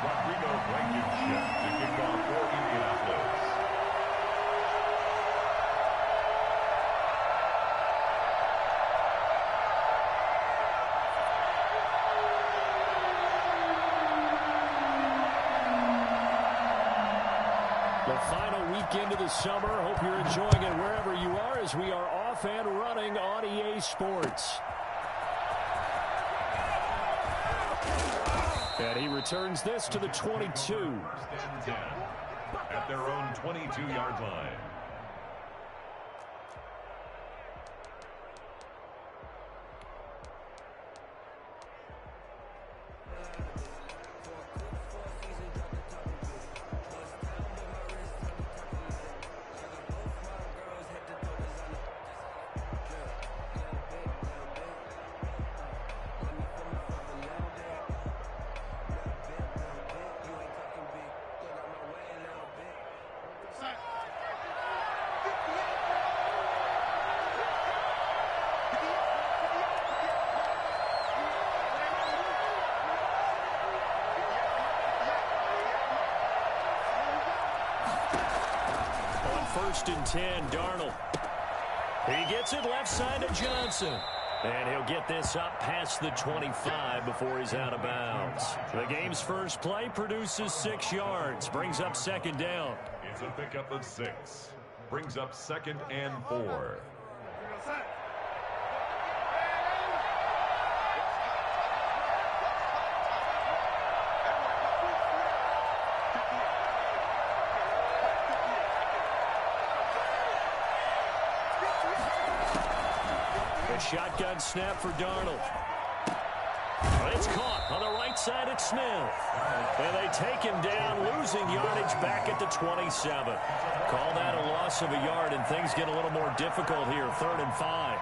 Rodrigo Blankenship to kick off for Indianapolis. The final weekend of the summer. Hope you're enjoying it wherever you are as we are off and running on EA Sports. And he returns this to the 22. First and 10 at their own 22-yard line. First and 10, Darnold. He gets it left side to Johnson. And he'll get this up past the 25 before he's out of bounds. The game's first play produces 6 yards. Brings up second down. It's a pickup of 6. Brings up second and 4. Shotgun snap for Darnold. It's caught on the right side at Smith. And they take him down, losing yardage back at the 27. Call that a loss of a yard, and things get a little more difficult here. 3rd and 5.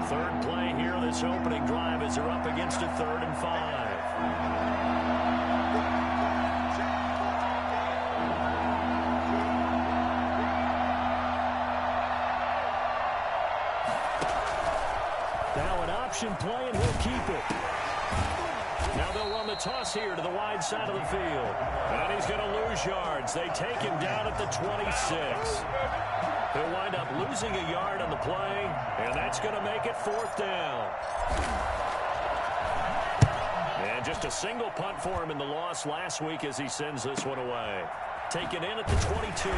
Third play here, this opening drive as they're up against a 3rd and 5. Option play, and he'll keep it. Now they'll run the toss here to the wide side of the field. And he's going to lose yards. They take him down at the 26. He'll wind up losing a yard on the play, and that's going to make it 4th down. And just a single punt for him in the loss last week as he sends this one away. Taken in at the 22.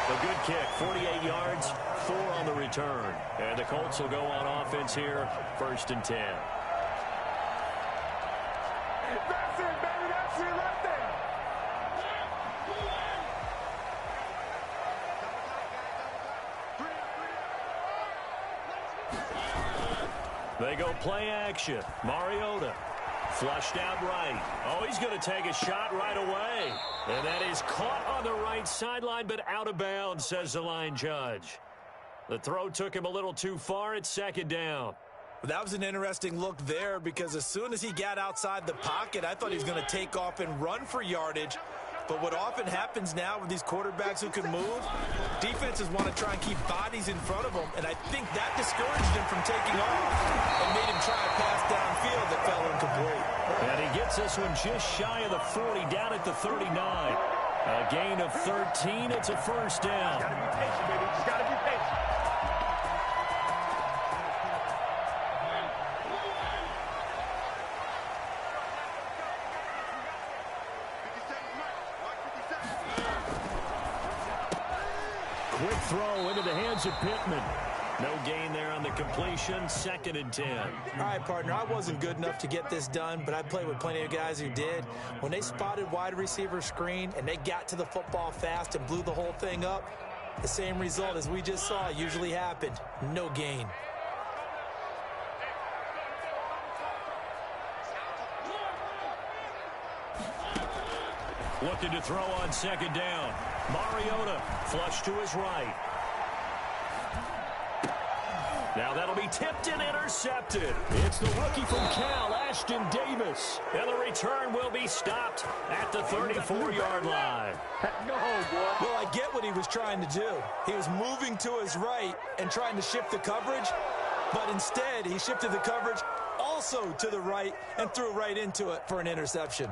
A good kick, 48 yards, 4 on the return. And the Colts will go on offense here, 1st and 10. That's it, baby. That's your left hand. They go play action. Mariota flushed out right. Oh, he's going to take a shot right away. And that is caught on the right sideline, but out of bounds, says the line judge. The throw took him a little too far. It's 2nd down. That was an interesting look there because as soon as he got outside the pocket, I thought he was going to take off and run for yardage. But what often happens now with these quarterbacks who can move, defenses want to try and keep bodies in front of them, and I think that discouraged him from taking off and made him try a pass downfield that fell incomplete. And he gets this one just shy of the 40, down at the 39. A gain of 13. It's a 1st down. Just gotta be patient, baby. Just gotta be patient. Quick throw into the hands of Pittman. No gain there on the completion. 2nd and 10. All right, partner, I wasn't good enough to get this done, but I played with plenty of guys who did. When they spotted wide receiver screen and they got to the football fast and blew the whole thing up, the same result as we just saw usually happened. No gain. Looking to throw on 2nd down. Mariota flush to his right. Now that'll be tipped and intercepted. It's the rookie from Cal, Ashton Davis. And the return will be stopped at the 34-yard line. No, boy. Well, I get what he was trying to do. He was moving to his right and trying to shift the coverage, but instead he shifted the coverage also to the right and threw right into it for an interception.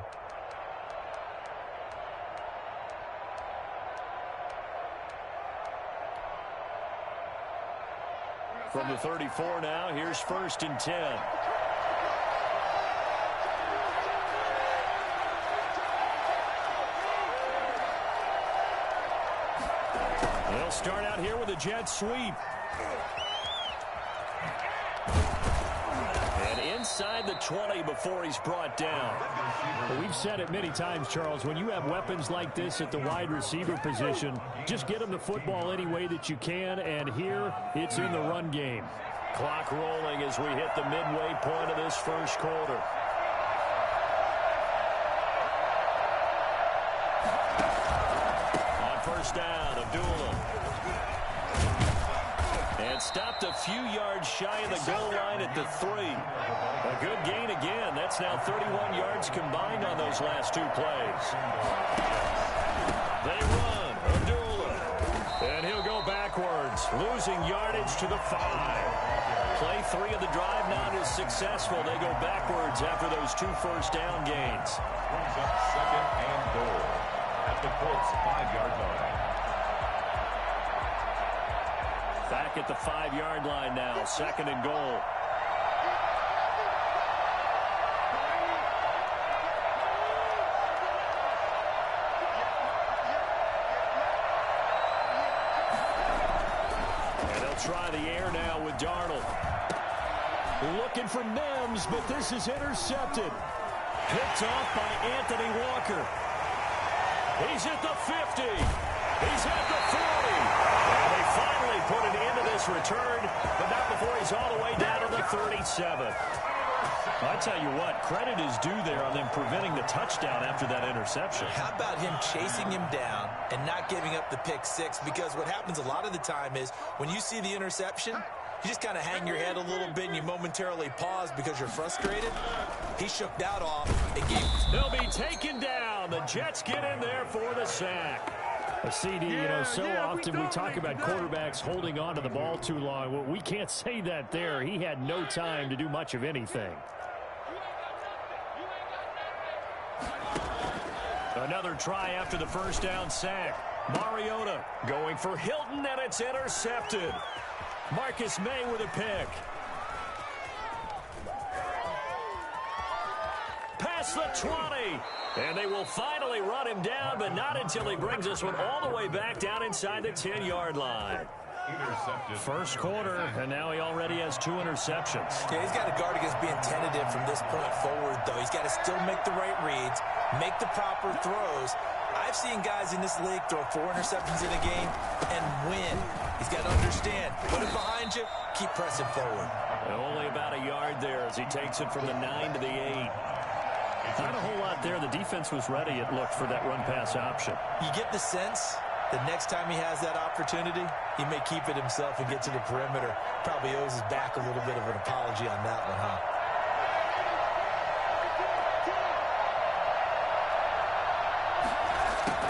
From the 34 now, here's 1st and 10. They'll start out here with a jet sweep. And inside the 20 before he's brought down. Well, we've said it many times, Charles, when you have weapons like this at the wide receiver position, just get them the football any way that you can, and here it's in the run game. Clock rolling as we hit the midway point of this first quarter. On first down, Abdullah. And stopped a few yards shy of the goal line at the 3. A good gain again. That's now 31 yards combined on those last 2 plays. They run. Abdullah. And he'll go backwards, losing yardage to the 5. Play 3 of the drive not as successful. They go backwards after those 2 first down gains. Brings up 2nd and goal at the Colts 5-yard line. Back at the 5-yard line now, 2nd and goal. And they'll try the air now with Darnold. Looking for Mims, but this is intercepted. Picked off by Anthony Walker. He's at the 50. He's at the 40. And they finally put an end to this return, but not before he's all the way down to the 37. I tell you what, credit is due there on them preventing the touchdown after that interception. How about him chasing him down and not giving up the pick 6? Because what happens a lot of the time is when you see the interception, you just kind of hang your head a little bit and you momentarily pause because you're frustrated. He shook that off and gave... They'll be taken down. The Jets get in there for the sack. A CD, so often we talk about quarterbacks holding on to the ball too long. Well, we can't say that there. He had no time to do much of anything. Another try after the first down sack. Mariota going for Hilton, and it's intercepted. Marcus May with a pick. Past the 20. And they will finally run him down, but not until he brings this one all the way back down inside the 10-yard line. First quarter, and now he already has 2 interceptions. Yeah, he's got to guard against being tentative from this point forward, though. He's got to still make the right reads, make the proper throws. I've seen guys in this league throw 4 interceptions in a game and win. He's got to understand, put it behind you, keep pressing forward. And only about a yard there as he takes it from the 9 to the 8. Not a whole lot there. The defense was ready, it looked, for that run-pass option. You get the sense that next time he has that opportunity, he may keep it himself and get to the perimeter. Probably owes his back a little bit of an apology on that one, huh?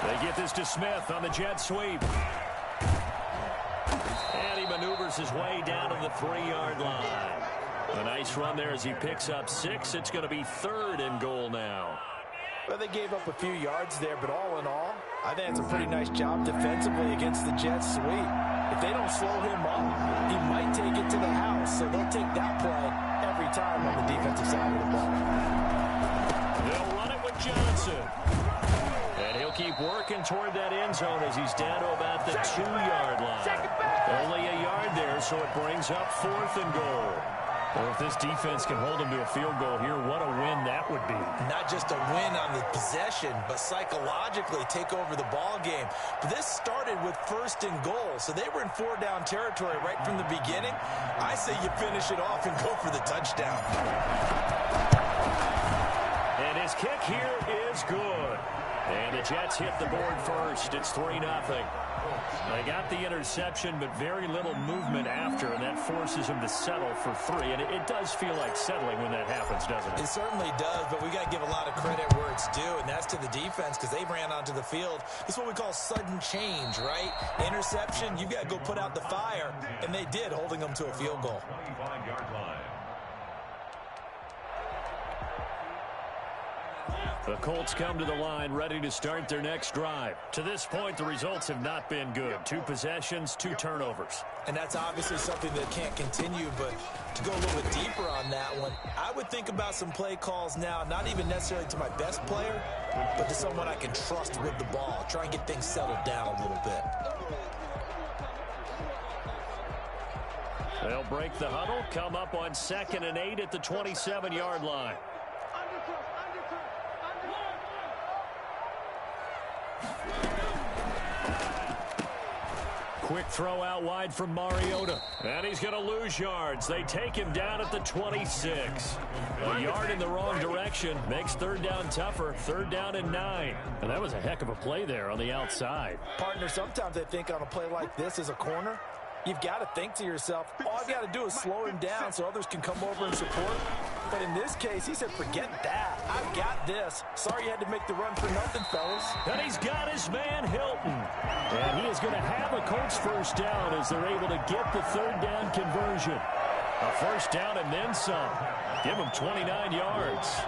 They get this to Smith on the jet sweep. And he maneuvers his way down to the 3-yard line. A nice run there as he picks up 6. It's going to be 3rd and goal now. Well, they gave up a few yards there, but all in all, I think it's a pretty nice job defensively against the Jets sweep. If they don't slow him up, he might take it to the house, so they'll take that play every time on the defensive side of the ball. They'll run it with Johnson. And he'll keep working toward that end zone as he's down to about the 2-yard line. Only a yard there, so it brings up 4th and goal. Well, if this defense can hold him to a field goal here, what a win that would be. Not just a win on the possession, but psychologically take over the ball game. But this started with 1st and goal, so they were in 4-down territory right from the beginning. I say you finish it off and go for the touchdown. And his kick here is good. And the Jets hit the board first. It's 3-0. They got the interception, but very little movement after, and that forces him to settle for 3. And it does feel like settling when that happens, doesn't it? It certainly does, but we got to give a lot of credit where it's due, and that's to the defense because they ran onto the field. It's what we call sudden change, right? Interception, you got to go put out the fire, and they did, holding them to a field goal. 25-yard line. The Colts come to the line ready to start their next drive. To this point, the results have not been good. 2 possessions, 2 turnovers. And that's obviously something that can't continue, but to go a little bit deeper on that one, I would think about some play calls now, not even necessarily to my best player, but to someone I can trust with the ball. Try and get things settled down a little bit. They'll break the huddle, come up on 2nd and 8 at the 27-yard line. Quick throw out wide from Mariota. And he's going to lose yards. They take him down at the 26. A yard in the wrong direction makes 3rd down tougher. 3rd down and 9. And that was a heck of a play there on the outside. Partner, sometimes I think on a play like this as a corner, you've got to think to yourself, all I've got to do is slow him down so others can come over and support. But in this case, he said, forget that. I've got this. Sorry you had to make the run for nothing, fellas. And he's got his man, Hilton. And he is going to have a Colts 1st down as they're able to get the 3rd down conversion. A 1st down and then some. Give him 29 yards.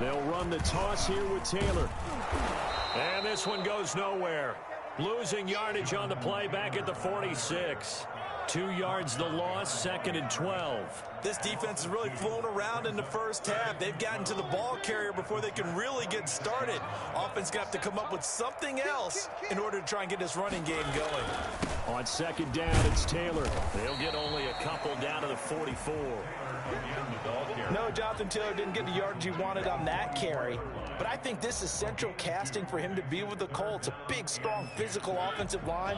They'll run the toss here with Taylor. And this one goes nowhere. Losing yardage on the play back at the 46. 2 yards the loss, 2nd and 12. This defense has really flown around in the first half. They've gotten to the ball carrier before they can really get started. Offense going to have to come up with something else in order to try and get this running game going. On 2nd down, it's Taylor. They'll get only a couple down to the 44. No, Jonathan Taylor didn't get the yardage he wanted on that carry. But I think this is central casting for him to be with the Colts. A big, strong, physical offensive line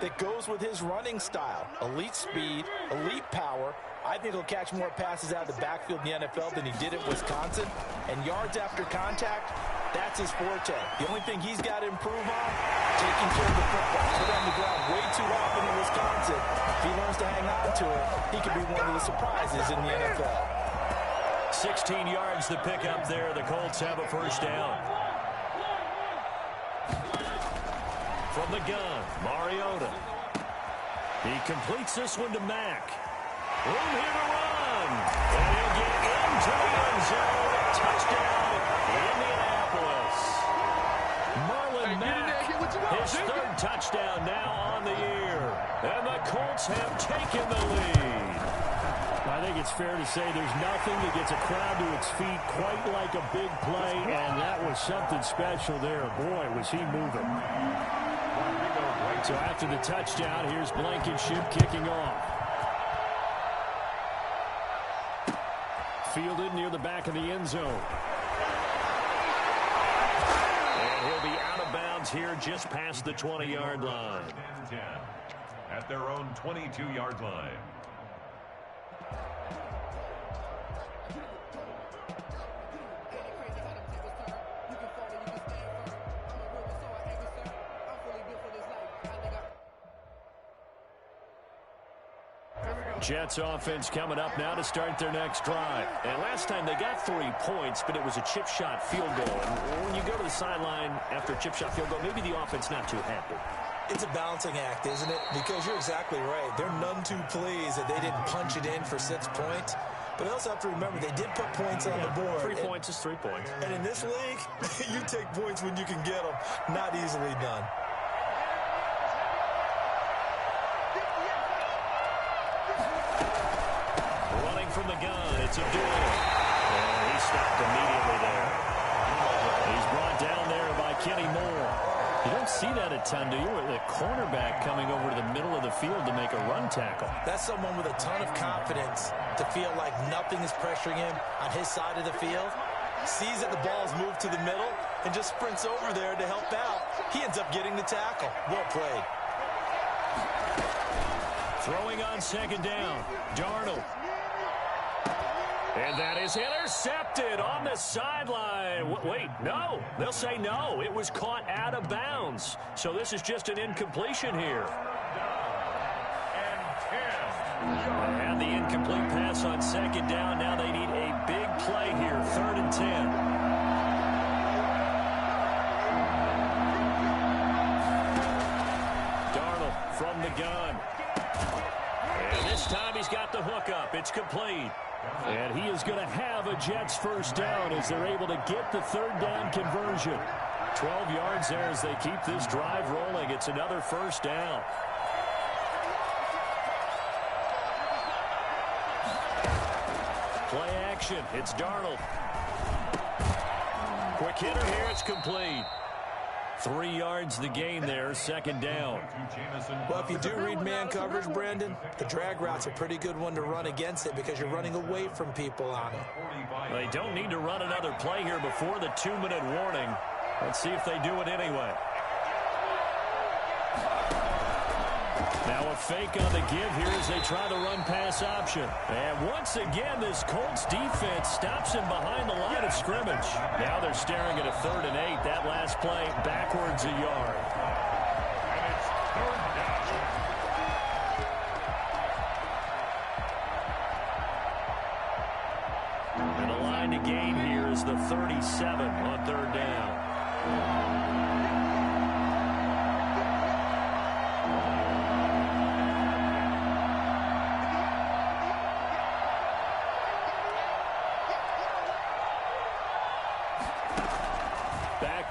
that goes with his running style. Elite speed, elite power. I think he'll catch more passes out of the backfield in the NFL than he did at Wisconsin. And yards after contact, that's his forte. The only thing he's got to improve on, taking care of the football. Put on the ground way too often in Wisconsin. If he learns to hang on to it, he could be one of the surprises in the NFL. 16 yards to pick up there. The Colts have a 1st down. From the gun, Mariota. He completes this one to Mack. Room here to run. And he'll get into the end zone. Touchdown, Indianapolis. Marlon Mack, his 3rd touchdown now on the year. And the Colts have taken the lead. I think it's fair to say there's nothing that gets a crowd to its feet quite like a big play, and that was something special there. Boy, was he moving. So after the touchdown, here's Blankenship kicking off. Fielded near the back of the end zone. And he'll be out of bounds here just past the 20-yard line. At their own 22-yard line. Jets offense coming up now to start their next drive. And last time they got 3 points, but it was a chip shot field goal. And when you go to the sideline after a chip shot field goal, maybe the offense not too happy. It's a balancing act, isn't it? Because you're exactly right. They're none too pleased that they didn't punch it in for 6 points. But they also have to remember they did put points on the board. 3 points is 3 points. And in this league, you take points when you can get them. Not easily done. From the gun, it's Abdul. And he stopped immediately there. He's brought down there by Kenny Moore. You don't see that a ton, do you? The cornerback coming over to the middle of the field to make a run tackle. That's someone with a ton of confidence to feel like nothing is pressuring him on his side of the field. Sees that the ball's moved to the middle and just sprints over there to help out. He ends up getting the tackle. Well played. Throwing on 2nd down, Darnold. And that is intercepted on the sideline. Wait, no. They'll say no. It was caught out of bounds. So this is just an incompletion here. And the incomplete pass on second down. Now they need a big play here. 3rd and 10. Darnold from the gun. And this time he's got the hook up. It's complete. And he is going to have a Jets first down as they're able to get the 3rd down conversion. 12 yards there as they keep this drive rolling. It's another first down. Play action. It's Darnold. Quick hitter here. It's complete. 3 yards the gain there, 2nd down. Well, if you do read man coverage, Brandon, the drag route's a pretty good one to run against it because you're running away from people on it. They don't need to run another play here before the 2-minute warning. Let's see if they do it anyway. Now a fake on the give here as they try the run-pass option. And once again, this Colts defense stops him behind the line of scrimmage. Now they're staring at a 3rd and 8. That last play backwards a yard. And it's 3rd down. And the line to gain here is the 37 on 3rd down.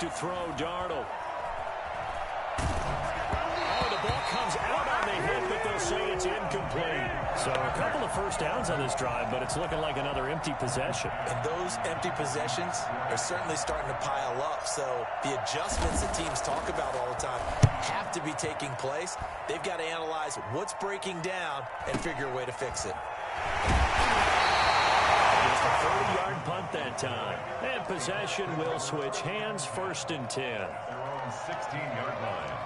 To throw, Darnold. Oh, the ball comes out on the hit, but they'll say it's incomplete. So a couple of first downs on this drive, but it's looking like another empty possession. And those empty possessions are certainly starting to pile up. So the adjustments that teams talk about all the time have to be taking place. They've got to analyze what's breaking down and figure a way to fix it. It's a 30-yard punt that time. And possession will switch hands, 1st and 10. Their own 16-yard line.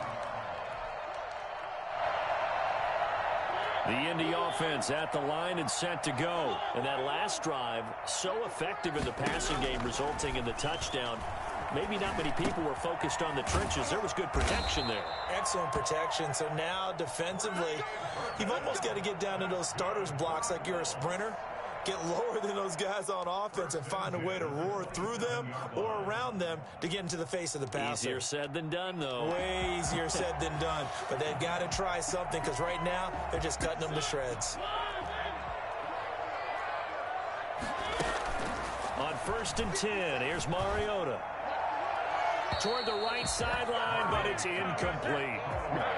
The Indy offense at the line and set to go. And that last drive, so effective in the passing game, resulting in the touchdown. Maybe not many people were focused on the trenches. There was good protection there. Excellent protection. So now defensively, you've almost got to get down to those starters blocks like you're a sprinter. Get lower than those guys on offense and find a way to roar through them or around them to get into the face of the passer. Easier said than done, though. Way easier said than done. But they've got to try something because right now they're just cutting them to shreds. On 1st and 10, here's Mariota. Toward the right sideline, but it's incomplete.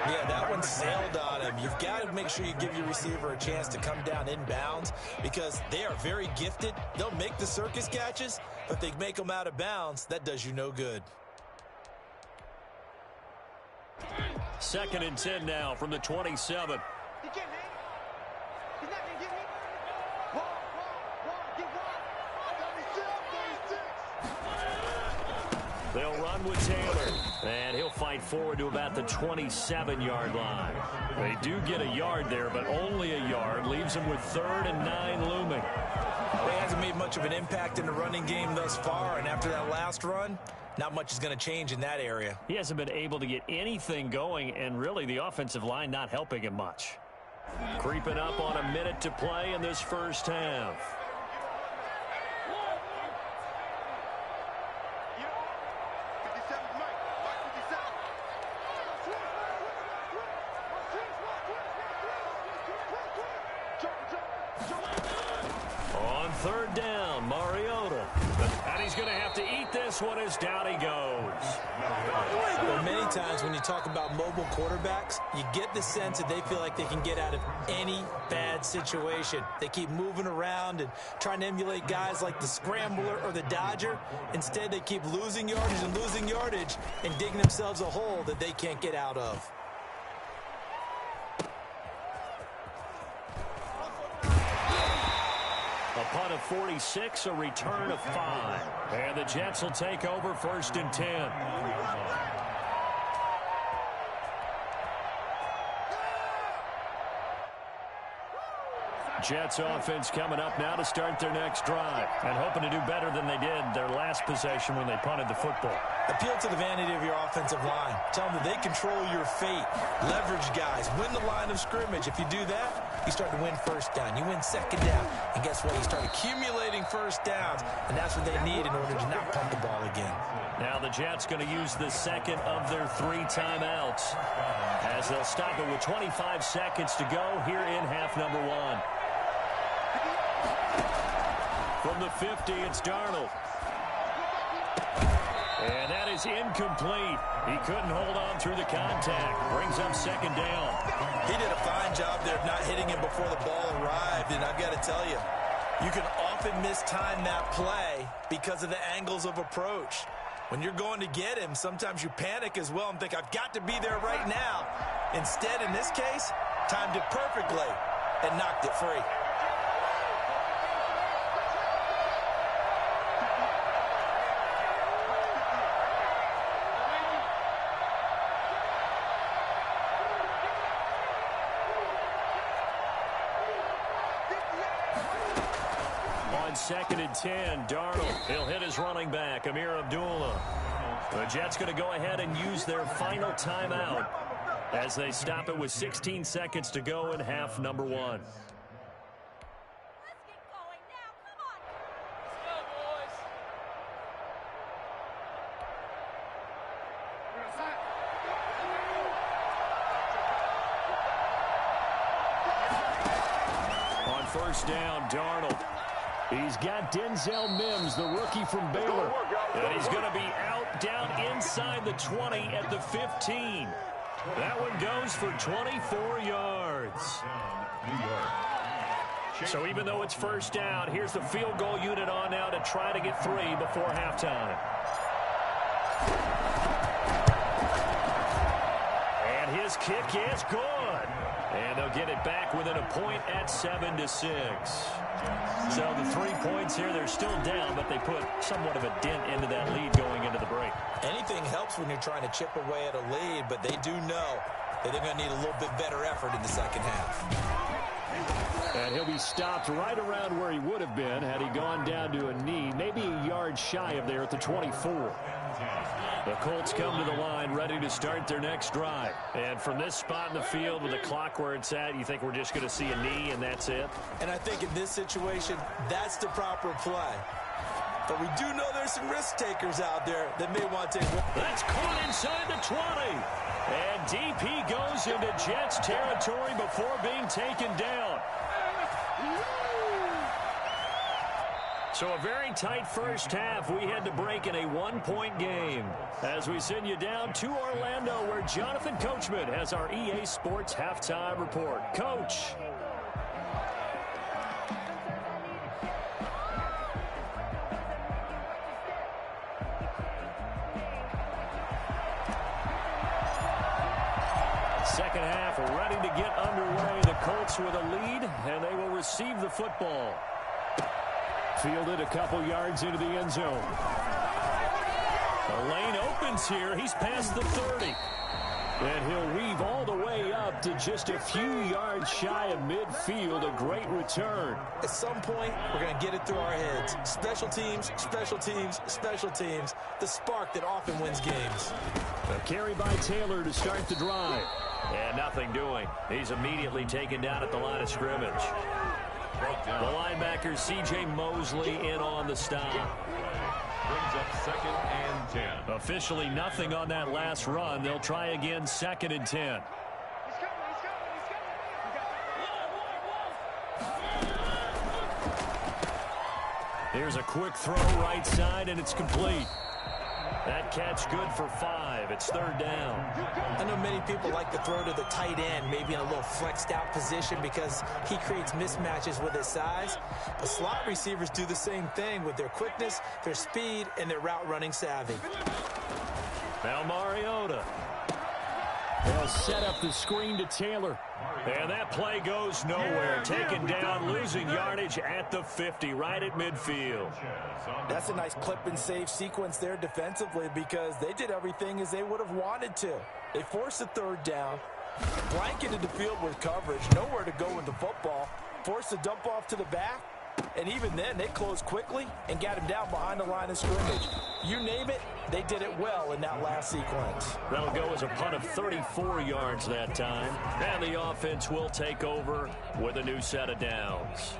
Yeah, that one sailed on him. You've got to make sure you give your receiver a chance to come down inbounds because they are very gifted. They'll make the circus catches, but they make them out of bounds. That does you no good. 2nd and 10 now from the 27. They'll run with Taylor, and he'll fight forward to about the 27-yard line. They do get a yard there, but only a yard. Leaves them with 3rd and 9 looming. He hasn't made much of an impact in the running game thus far, and after that last run, not much is going to change in that area. He hasn't been able to get anything going, and really the offensive line not helping him much. Creeping up on a minute to play in this first half. On 3rd down, Mariota. And he's going to have to eat this one as down he goes. Well, many times when you talk about mobile quarterbacks, you get the sense that they feel like they can get out of any bad situation. They keep moving around and trying to emulate guys like the Scrambler or the Dodger. Instead, they keep losing yardage and digging themselves a hole that they can't get out of. A punt of 46, a return of 5. And the Jets will take over 1st and 10. Jets offense coming up now to start their next drive and hoping to do better than they did their last possession when they punted the football. Appeal to the vanity of your offensive line. Tell them that they control your fate. Leverage guys. Win the line of scrimmage. If you do that, you start to win first down. You win second down. And guess what? You start accumulating first downs. And that's what they need in order to not punt the ball again. Now the Jets going to use the second of their 3 timeouts as they'll stop it with 25 seconds to go here in half number 1. From the 50, it's Darnold. And that is incomplete. He couldn't hold on through the contact. Brings up second down. He did a fine job there of not hitting him before the ball arrived. And I've got to tell you, you can often mistime that play because of the angles of approach. When you're going to get him, sometimes you panic as well and think, I've got to be there right now. Instead, in this case, timed it perfectly and knocked it free. Second and 10, Darnold. He'll hit his running back, Amir Abdullah. The Jets going to go ahead and use their final timeout as they stop it with 16 seconds to go in half number 1. On first down, Darnold. He's got Denzel Mims, the rookie from Baylor. And he's going to be out down inside the 20 at the 15. That one goes for 24 yards. So even though it's first down, here's the field goal unit on now to try to get 3 before halftime. And his kick is good. And they'll get it back within a point at 7-6. So the 3 points here, they're still down, but they put somewhat of a dent into that lead going into the break. Anything helps when you're trying to chip away at a lead, but they do know that they're going to need a little bit better effort in the second half. And he'll be stopped right around where he would have been had he gone down to a knee, maybe a yard shy of there at the 24. The Colts come to the line ready to start their next drive. And from this spot in the field with the clock where it's at, you think we're just going to see a knee and that's it? And I think in this situation, that's the proper play. But we do know there's some risk takers out there that may want to take. That's caught inside the 20. And DP goes into Jets territory before being taken down. So a very tight first half. We had to break in a 1-point game as we send you down to Orlando where Jonathan Coachman has our EA Sports halftime report. Coach. Second half ready to get underway. The Colts with a lead, and they will receive the football. Fielded a couple yards into the end zone. The lane opens here. He's past the 30. And he'll weave all the way up to just a few yards shy of midfield. A great return. At some point, we're going to get it through our heads. Special teams, special teams, special teams. The spark that often wins games. A carry by Taylor to start the drive. And nothing doing. He's immediately taken down at the line of scrimmage. The linebacker, C.J. Mosley, in on the stop. Brings up 2nd and 10. Officially nothing on that last run. They'll try again 2nd and 10. Here's a quick throw right side, and it's complete. That catch good for 5. It's 3rd down. I know many people like to throw to the tight end, maybe in a little flexed out position because he creates mismatches with his size. But slot receivers do the same thing with their quickness, their speed, and their route running savvy. Now Mariota. They'll set up the screen to Taylor. And that play goes nowhere. Taken down, losing yardage at the 50, right at midfield. That's a nice clip and save sequence there defensively because they did everything as they would have wanted to. They forced a 3rd down, blanketed the field with coverage, nowhere to go with the football. forced the dump off to the back, and even then, they closed quickly and got him down behind the line of scrimmage. You name it, they did it well in that last sequence. That'll go as a punt of 34 yards that time. And the offense will take over with a new set of downs.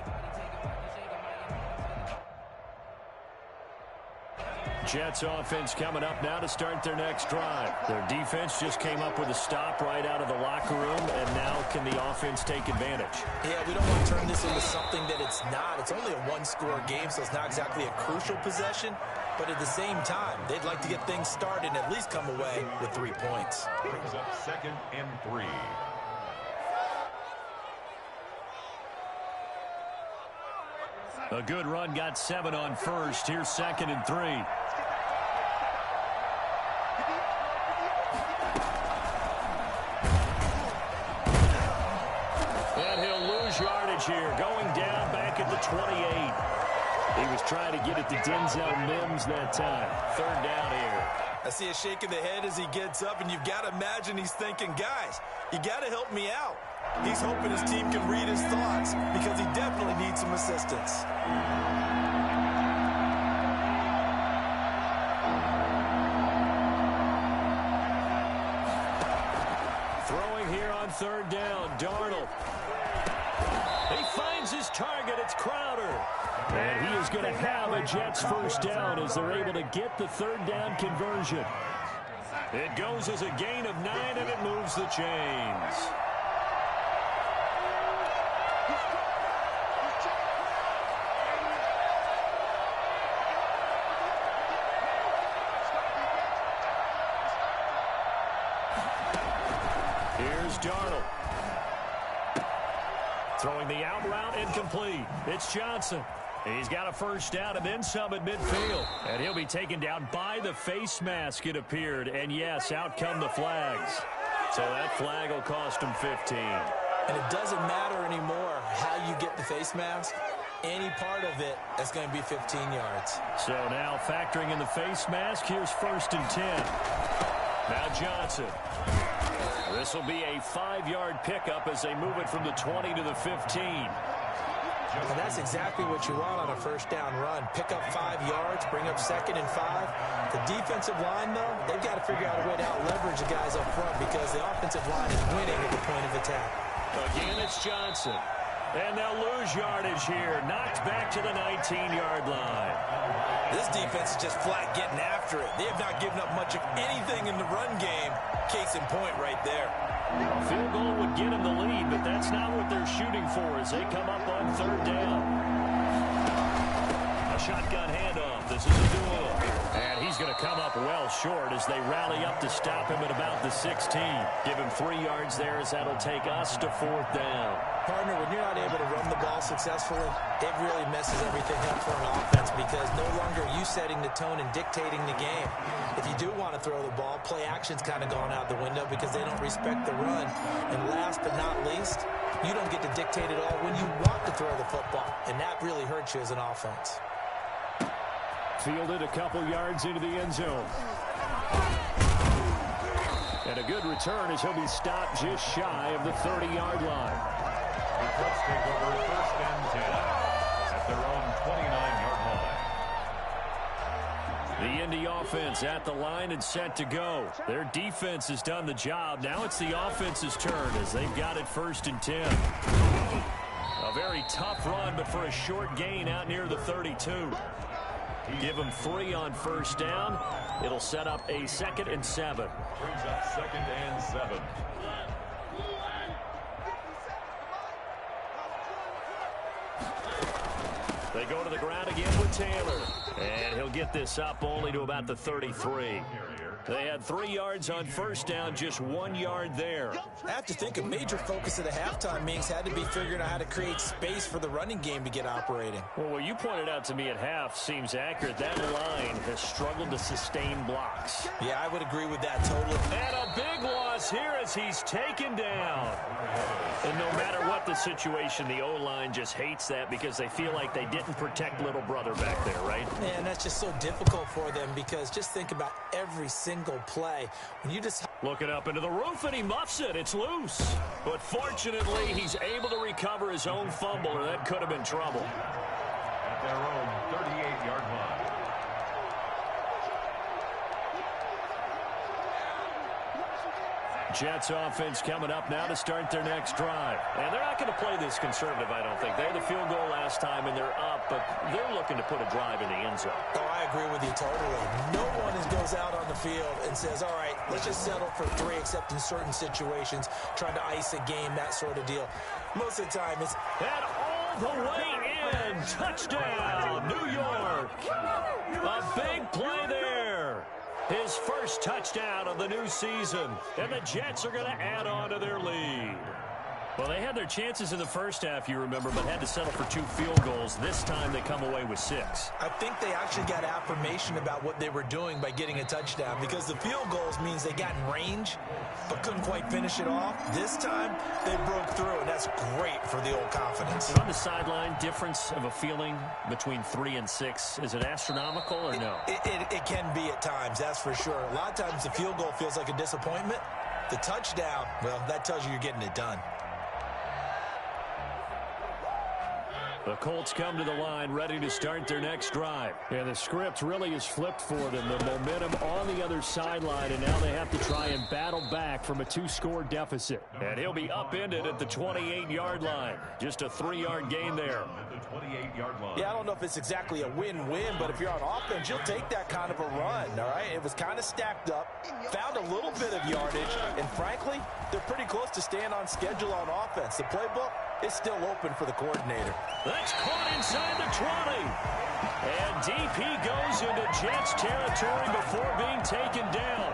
Jets offense coming up now to start their next drive. Their defense just came up with a stop right out of the locker room, and now can the offense take advantage? Yeah, we don't want to turn this into something that it's not. It's only a one-score game, so it's not exactly a crucial possession. But at the same time, they'd like to get things started and at least come away with 3 points. Brings up 2nd and 3. A good run got 7 on first. Here's 2nd and 3. And he'll lose yardage here. Going down back at the 28. He was trying to get it to Denzel Mims that time. 3rd down here. I see a shake of the head as he gets up, and you've got to imagine he's thinking, guys, you got to help me out. He's hoping his team can read his thoughts because he definitely needs some assistance. Throwing here on 3rd down, Darnold. He finds his target. It's Crowder. And he is going to have a Jets 1st down as they're able to get the 3rd down conversion. It goes as a gain of 9, and it moves the chains. Here's Darnold. Throwing the out route, incomplete. It's Johnson. He's got a 1st down and then some at midfield. And he'll be taken down by the face mask, it appeared. And yes, out come the flags. So that flag will cost him 15. And it doesn't matter anymore how you get the face mask. Any part of it, that's going to be 15 yards. So now factoring in the face mask, here's 1st and 10. Now Johnson. This will be a 5-yard pickup as they move it from the 20 to the 15. And that's exactly what you want on a 1st down run. Pick up 5 yards, bring up 2nd and 5. The defensive line, though, they've got to figure out a way to out-leverage the guys up front because the offensive line is winning at the point of attack. Again, it's Johnson. And they'll lose yardage here. Knocked back to the 19-yard line. This defense is just flat getting after it. They have not given up much of anything in the run game. Case in point right there. A field goal would get them the lead, but that's not what they're shooting for as they come up on 3rd down. A shotgun handoff. This is a duel. And he's going to come up well short as they rally up to stop him at about the 16. Give him 3 yards there as that'll take us to 4th down. Partner, when you're not able to run the ball successfully, it really messes everything up for an offense because no longer are you setting the tone and dictating the game. If you do want to throw the ball, play action's kind of going out the window because they don't respect the run. And last but not least, you don't get to dictate it all when you want to throw the football, and that really hurts you as an offense. Fielded a couple yards into the end zone. And a good return as he'll be stopped just shy of the 30-yard line. The Jets take over 1st and 10 at their own 29-yard line. The Indy offense at the line and set to go. Their defense has done the job. Now it's the offense's turn as they've got it 1st and 10. A very tough run, but for a short gain out near the 32. Give them 3 on 1st down. It'll set up a 2nd and 7. Brings up 2nd and 7. They go to the ground again with Taylor. And he'll get this up only to about the 33. They had 3 yards on 1st down, just 1 yard there. I have to think a major focus of the halftime meetings had to be figuring out how to create space for the running game to get operating. Well, what you pointed out to me at half seems accurate. That line has struggled to sustain blocks. Yeah, I would agree with that totally. And a big loss here as he's taken down. And no matter what the situation, the O-line just hates that because they feel like they didn't protect little brother back there, right? Man, that's just so difficult for them because just think about every single play. When you just Looking up into the roof, and he muffs it. It's loose. But fortunately, he's able to recover his own fumble, or that could have been trouble. At their own 38-yard line. Jets offense coming up now to start their next drive. And they're not going to play this conservative, I don't think. They had the field goal last time, and they're up, but they're looking to put a drive in the end zone. Oh, I agree with you totally. No one goes out on the field and says, all right, let's just settle for 3, except in certain situations, trying to ice a game, that sort of deal. Most of the time, it's... And all the way in. Touchdown, New York. A big play there. His first touchdown of the new season. And the Jets are going to add on to their lead. Well, they had their chances in the first half, you remember, but had to settle for 2 field goals. This time they come away with 6. I think they actually got affirmation about what they were doing by getting a touchdown, because the field goals means they got in range but couldn't quite finish it off. This time they broke through, and that's great for the old confidence. On the sideline, difference of a feeling between 3 and 6, is it astronomical or no? It can be at times, that's for sure. A lot of times the field goal feels like a disappointment. The touchdown, well, that tells you you're getting it done. The Colts come to the line ready to start their next drive. And the script really is flipped for them. The momentum on the other sideline, and now they have to try and battle back from a 2-score deficit. And he'll be upended at the 28-yard line. Just a 3-yard gain there. At the 28-yard line. Yeah, I don't know if it's exactly a win-win, but if you're on offense, you'll take that kind of a run, all right? It was kind of stacked up, found a little bit of yardage, and frankly, they're pretty close to staying on schedule on offense. The playbook is still open for the coordinator. That's caught inside the 20. And DP goes into Jets territory before being taken down.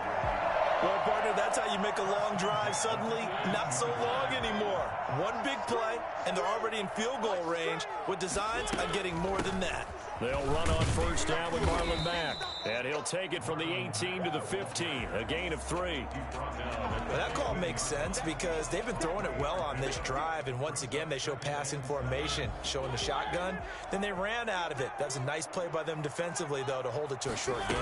Well, partner, that's how you make a long drive suddenly not so long anymore. One big play, and they're already in field goal range with designs on getting more than that. They'll run on first down with Marlon Mack. And he'll take it from the 18 to the 15, a gain of 3. Well, that call makes sense because they've been throwing it well on this drive, and once again, they show passing formation, showing the shotgun. Then they ran out of it. That's a nice play by them defensively, though, to hold it to a short game.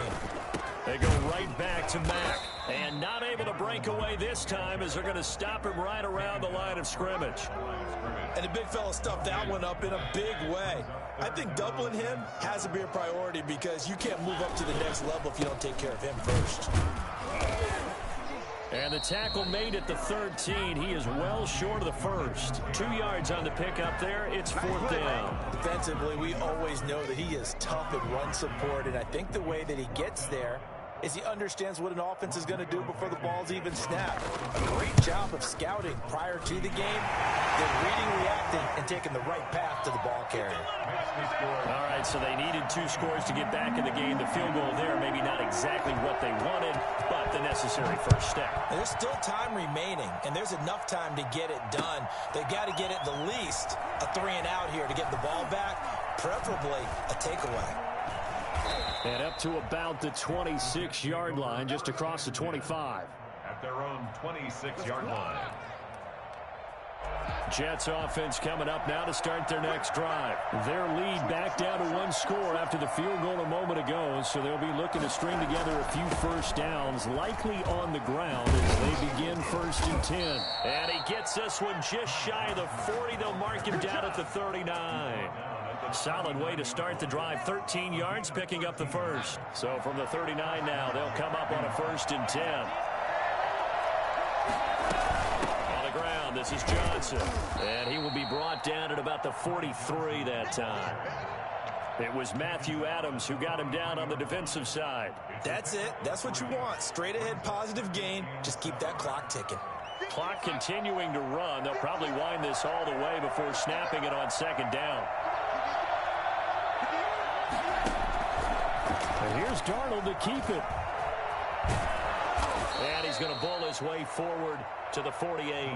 They go right back to Mack. And not able to break away this time as they're going to stop him right around the line of scrimmage. And the big fella stuffed that one up in a big way. I think doubling him has to be a priority because you can't move up to the next level if you don't take care of him first. And the tackle made at the 13. He is well short of the first. 2 yards on the pickup there. It's 4th down. Defensively, we always know that he is tough at run support, and I think the way that he gets there is he understands what an offense is going to do before the ball's even snapped. A great job of scouting prior to the game, then reading, reacting, and taking the right path to the ball carrier. All right, so they needed 2 scores to get back in the game. The field goal there, maybe not exactly what they wanted, but the necessary first step. And there's still time remaining, and there's enough time to get it done. They've got to get at the least a 3-and-out here to get the ball back, preferably a takeaway. And up to about the 26-yard line, just across the 25. At their own 26-yard line. Jets offense coming up now to start their next drive. Their lead back down to 1 score after the field goal a moment ago, so they'll be looking to string together a few first downs, likely on the ground as they begin 1st and 10. And he gets this one just shy of the 40. They'll mark him down at the 39. Solid way to start the drive. 13 yards, picking up the first. So from the 39 now, they'll come up on a 1st and 10. On the ground, this is Johnson. And he will be brought down at about the 43 that time. It was Matthew Adams who got him down on the defensive side. That's it. That's what you want. Straight ahead positive gain. Just keep that clock ticking. Clock continuing to run. They'll probably wind this all the way before snapping it on 2nd down. And here's Darnold to keep it. And he's going to bull his way forward to the 48.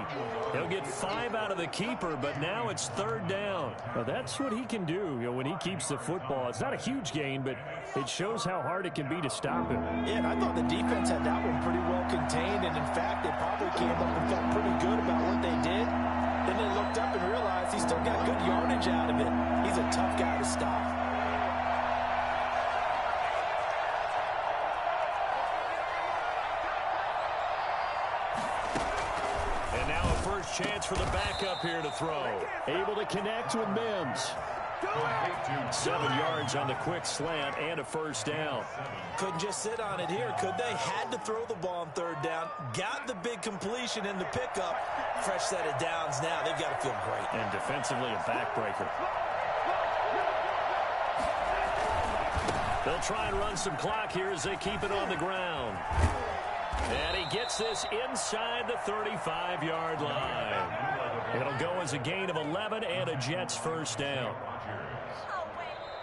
He'll get 5 out of the keeper, but now it's 3rd down. Well, that's what he can do, when he keeps the football. It's not a huge gain, but it shows how hard it can be to stop him. Yeah, and I thought the defense had that one pretty well contained, and in fact, they probably came up and felt pretty good about what they did. Then they looked up and realized he still got good yardage out of it. He's a tough guy to stop. first chance for the backup here to throw. Able to connect with Mims. 7 yards on the quick slant and a first down. Couldn't just sit on it here, could they? Had to throw the ball on third down. Got the big completion in the pickup. Fresh set of downs now. They've got to feel great. And defensively a backbreaker. They'll try and run some clock here as they keep it on the ground. And he gets this inside the 35-yard line. It'll go as a gain of 11 and a Jets first down.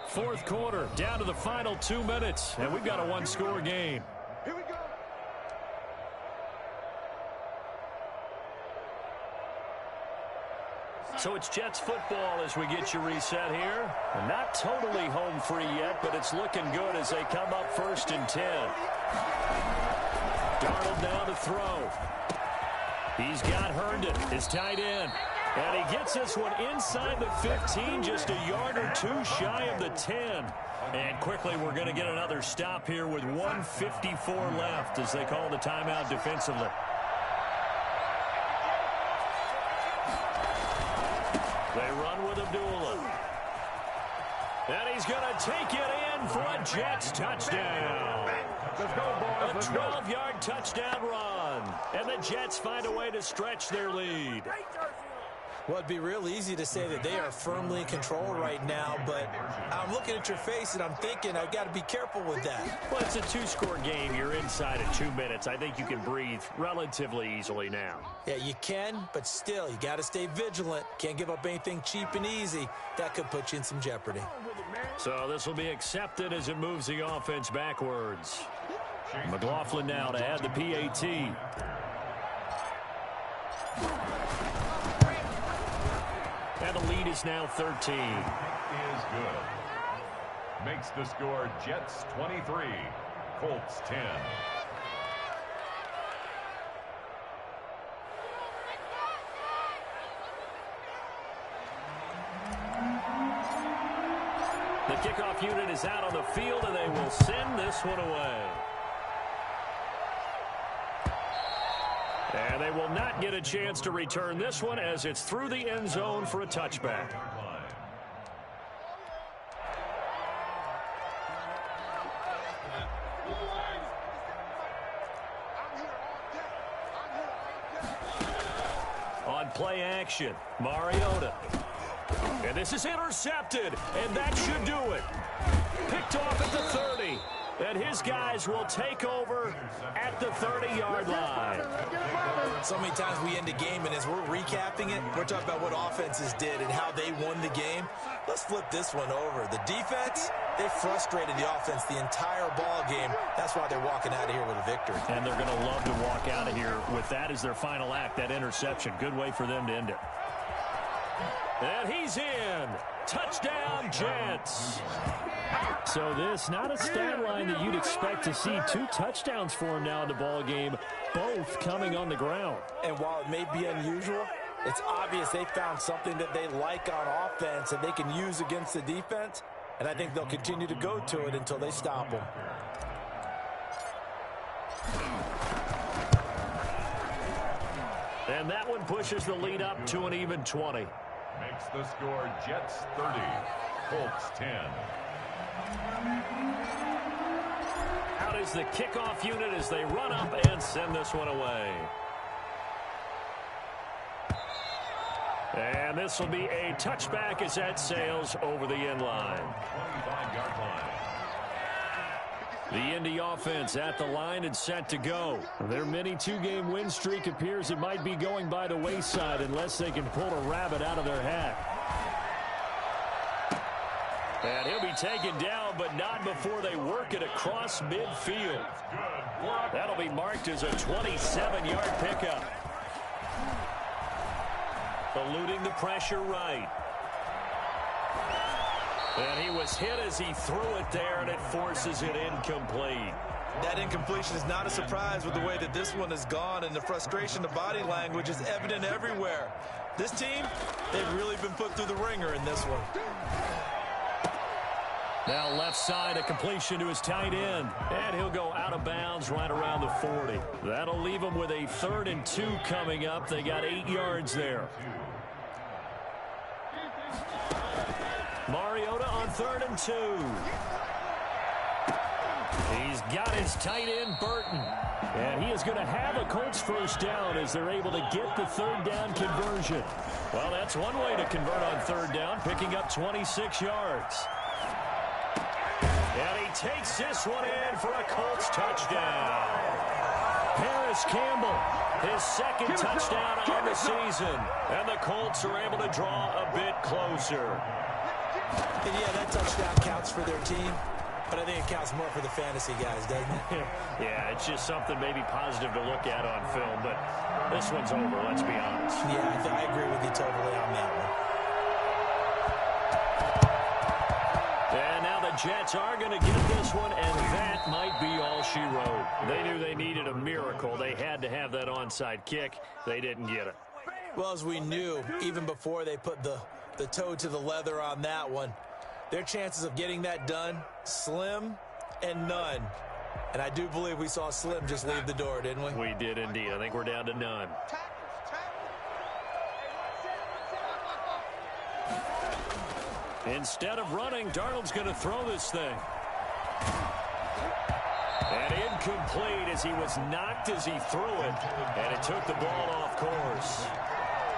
Fourth quarter, down to the final 2 minutes, and we've got a one-score game. Here we go. So it's Jets football as we get you reset here. Not totally home free yet, but it's looking good as they come up 1st and 10. Darnold down to throw. He's got Herndon, his tight end. And he gets this one inside the 15, just a yard or two shy of the 10. And quickly we're going to get another stop here with 1:54 left as they call the timeout defensively. They run with Abdullah. And he's going to take it in for a Jets touchdown. Let's go, boys. A 12-yard touchdown run. And the Jets find a way to stretch their lead. Well, it'd be real easy to say that they are firmly in control right now, but I'm looking at your face and I'm thinking I've got to be careful with that. Well, it's a two-score game. You're inside of 2 minutes. I think you can breathe relatively easily now. Yeah, you can, but still, you got to stay vigilant. Can't give up anything cheap and easy. That could put you in some jeopardy. So this will be accepted as it moves the offense backwards. McLaughlin now to add the PAT. And the lead is now 13. Is good. Makes the score Jets 23, Colts 10. The kickoff unit is out on the field, and they will send this one away. And they will not get a chance to return this one as it's through the end zone for a touchback. On play action, Mariota. And this is intercepted, and that should do it. Picked off at the 30. And his guys will take over at the 30-yard line. So many times we end a game, and as we're recapping it, we're talking about what offenses did and how they won the game. Let's flip this one over. The defense, they frustrated the offense the entire ball game. That's why they're walking out of here with a victory. And they're going to love to walk out of here with that as their final act, that interception. Good way for them to end it. And he's in. Touchdown, Jets. So this, not a stat line that you'd expect to see. 2 touchdowns for him now in the ball game, both coming on the ground. And while it may be unusual, it's obvious they found something that they like on offense and they can use against the defense. And I think they'll continue to go to it until they stop them. And that one pushes the lead up to an even 20. Makes the score Jets 30, Colts 10. Out is the kickoff unit as they run up and send this one away. And this will be a touchback as that sails over the end line. 25-yard line. The Indy offense at the line and set to go. Their mini 2-game win streak appears it might be going by the wayside unless they can pull a rabbit out of their hat. And he'll be taken down, but not before they work it across midfield. That'll be marked as a 27-yard pickup. Eluding the pressure right. And he was hit as he threw it there, and it forces it incomplete. That incompletion is not a surprise with the way that this one has gone, and the frustration, the body language is evident everywhere. This team, they've really been put through the ringer in this one. Now left side, a completion to his tight end. And he'll go out of bounds right around the 40. That'll leave him with a 3rd and 2 coming up. They got 8 yards there. Mariota on 3rd and 2. He's got his tight end, Burton. And he is going to have a Colts first down as they're able to get the 3rd down conversion. Well, that's one way to convert on 3rd down, picking up 26 yards. And he takes this one in for a Colts touchdown. Paris Campbell, his 2nd touchdown on the season. And the Colts are able to draw a bit closer. And yeah, that touchdown counts for their team. But I think it counts more for the fantasy guys, doesn't it? Yeah, it's just something maybe positive to look at on film. But this one's over, let's be honest. Yeah, I agree with you totally on that one. And now the Jets are going to get this one, and that might be all she wrote. They knew they needed a miracle. They had to have that onside kick. They didn't get it. Well, as we knew, even before they put the toe to the leather on that one, their chances of getting that done, slim and none. And I do believe we saw Slim just leave the door, didn't we? We did indeed. I think we're down to none. Instead of running, Darnold's going to throw this thing. And incomplete as he was knocked as he threw it. And it took the ball off course.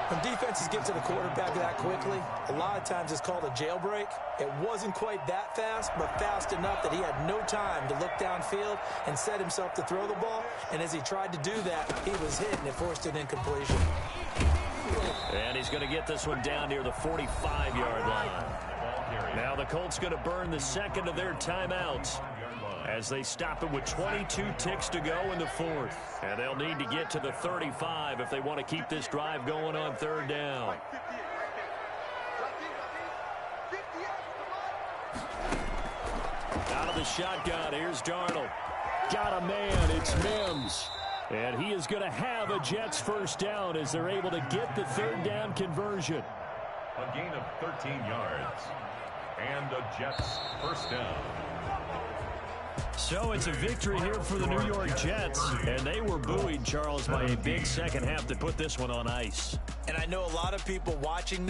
When defenses get to the quarterback that quickly, a lot of times it's called a jailbreak. It wasn't quite that fast, but fast enough that he had no time to look downfield and set himself to throw the ball. And as he tried to do that, he was hit, and it forced an incompletion. And he's going to get this one down near the 45-yard line. Now the Colts going to burn the 2nd of their timeouts as they stop it with 22 ticks to go in the 4th. And they'll need to get to the 35 if they want to keep this drive going on 3rd down. Out of the shotgun, here's Darnold. Got a man, it's Mims. And he is going to have a Jets first down as they're able to get the 3rd down conversion. A gain of 13 yards. And the Jets first down. So it's a victory here for the New York Jets. And they were buoyed, Charles, by a big second half that put this one on ice. And I know a lot of people watching this